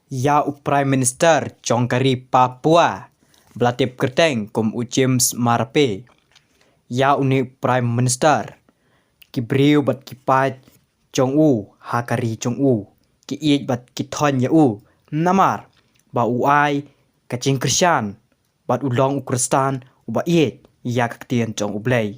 Ya Prime Minister Jongkari Papua Blatip Kerteng kum James Marpe Ya uni Prime Minister Kibriu bat kipat Jong U Hakari Jong U Ki iej bat kiton ya U Namar ba uai kacing Krisyan bat ulong Ukristan uba iej ya kaktien Jong U Blei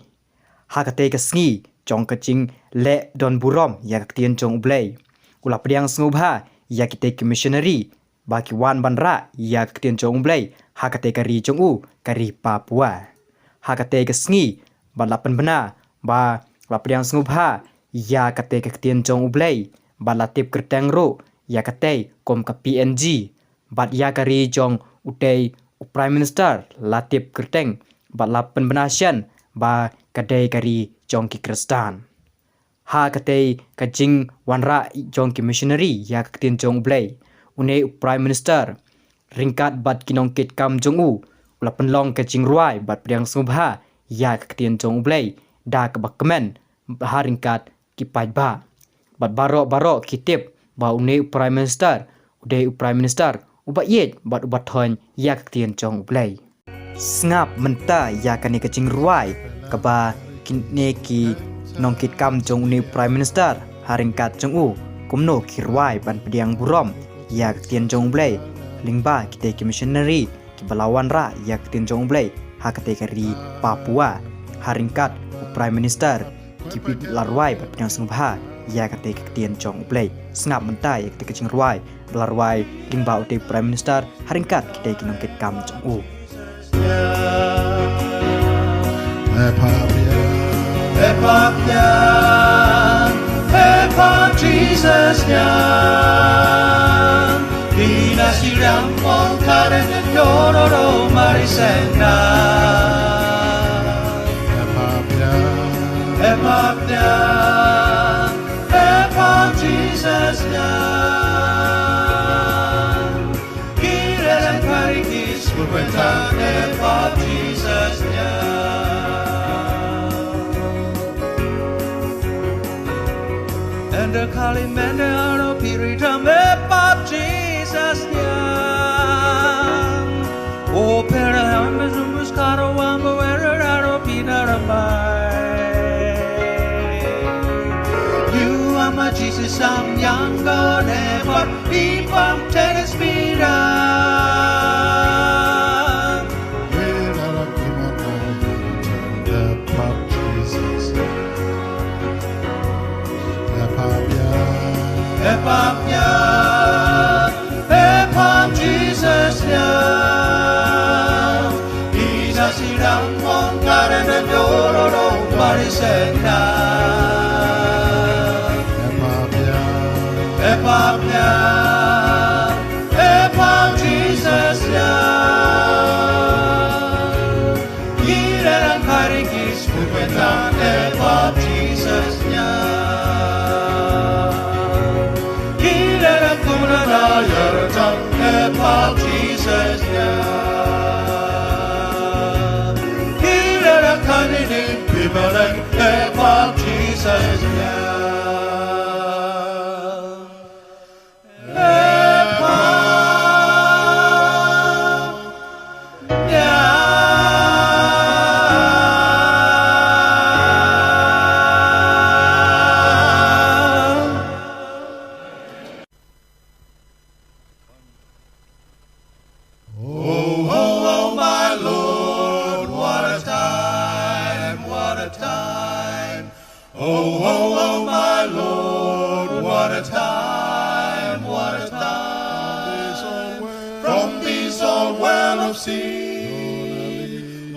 Hakate kasngi Jong kacing le don burom ya kaktien Jong U Blei Ula pediang sngubha ya kite missionary baki wan banra ya kaktien Jong U Blei hakate kari Jong U kari Papua hakate kasngi ba lapan bena ba lapediang sngubha ya kate kaktien Jong U Blei ba latip kerteng ro ya kate kom ka PNG bat ya kari Jong utei Prime Minister latip kerteng ba lapan bena sian ba kadai kari Jong ki Kristan ha kate kajing wanra Jong ki missionary ya kaktien Jong U Blei une Prime Minister ringkat bat kinongkit kam Jong U ula penlong kajing ruai bat pediang sngubha ya kaktien Jong U Blei da ka bakmen ha ringkat kipai ba bat barok kitip ba une Prime Minister ude Prime Minister uba yet bat ubat thon ya kaktien Jong U Blei ngap menta ya kani kajing ruai kaba kine ki nongkit kam Jong uni Prime Minister haringkat Jong U kumno kirwai ban pediang burom ya kaktien Jong U Blei lingba kite ki missionary ki balawan ra ya kaktien Jong U Blei ha kate kari Papua haringkat Prime Minister ki larwai ban pediang sngubha ya kate kaktien Jong U Blei ngap menta ya kate kajing ruai larwai lingba uti Prime Minister haringkat kite ki nongkit kam Jong U Hip hop Jesus nyan Dinasti rampong karen yororo marisena Hip hop Jesus nyan Kirelen karikis berbentan Hip hop Jesus nyan Ender kali mende ano piritam epap Jesus nyang O pera hames umus karo wambo erer ano pinaramay You are my Jesus am yang God ever ipam tenes mirang Epapnya, epap Jesusnya, Isa sidang mongkaren dan yororo marisena. Epapnya, epap Jesusnya, Kiraan karikis berbentan epap Jesusnya. Yerjang epap Jesus nya Kirara kanini bibaleng epap Jesus nya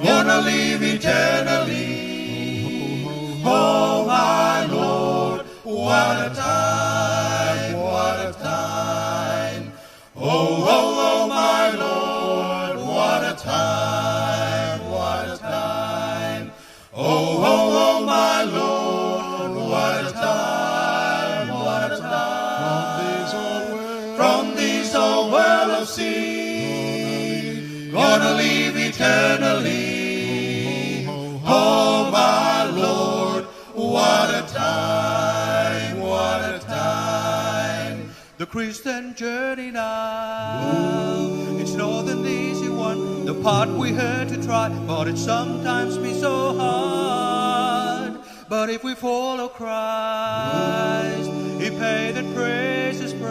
Gonna live eternally. Oh my Lord, what a time, what a time. Oh my Lord, what a time, what a time. Oh my Lord, what a time, what a time. From this old well of sea, gonna live eternally. Oh my Lord, what a time, what a time. The Christian journey now. It's not an easy one, the part we had to try, but it sometimes be so hard. But if we follow Christ, He paid the precious price.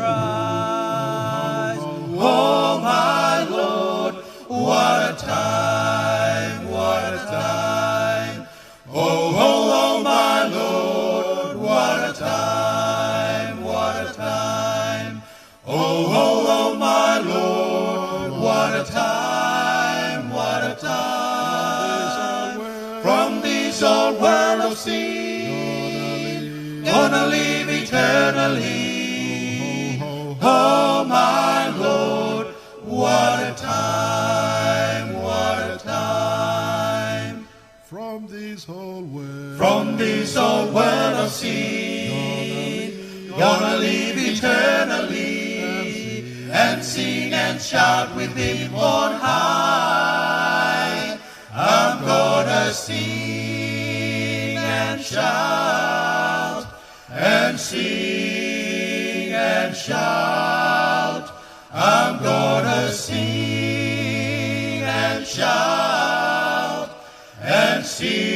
Oh my Lord, what a time, what a time. Oh, oh, oh my Lord, what a time, what a time. Oh, oh, oh my Lord, what a time, what a time. From this old world of sin, gonna live eternally. Oh my Lord, what a time, what a time. From this whole world, From this old world of sin, gonna live eternally, and sing and shout with Him on high. I'm gonna sing and shout, and sing and shout. I'm gonna sing and shout, and sing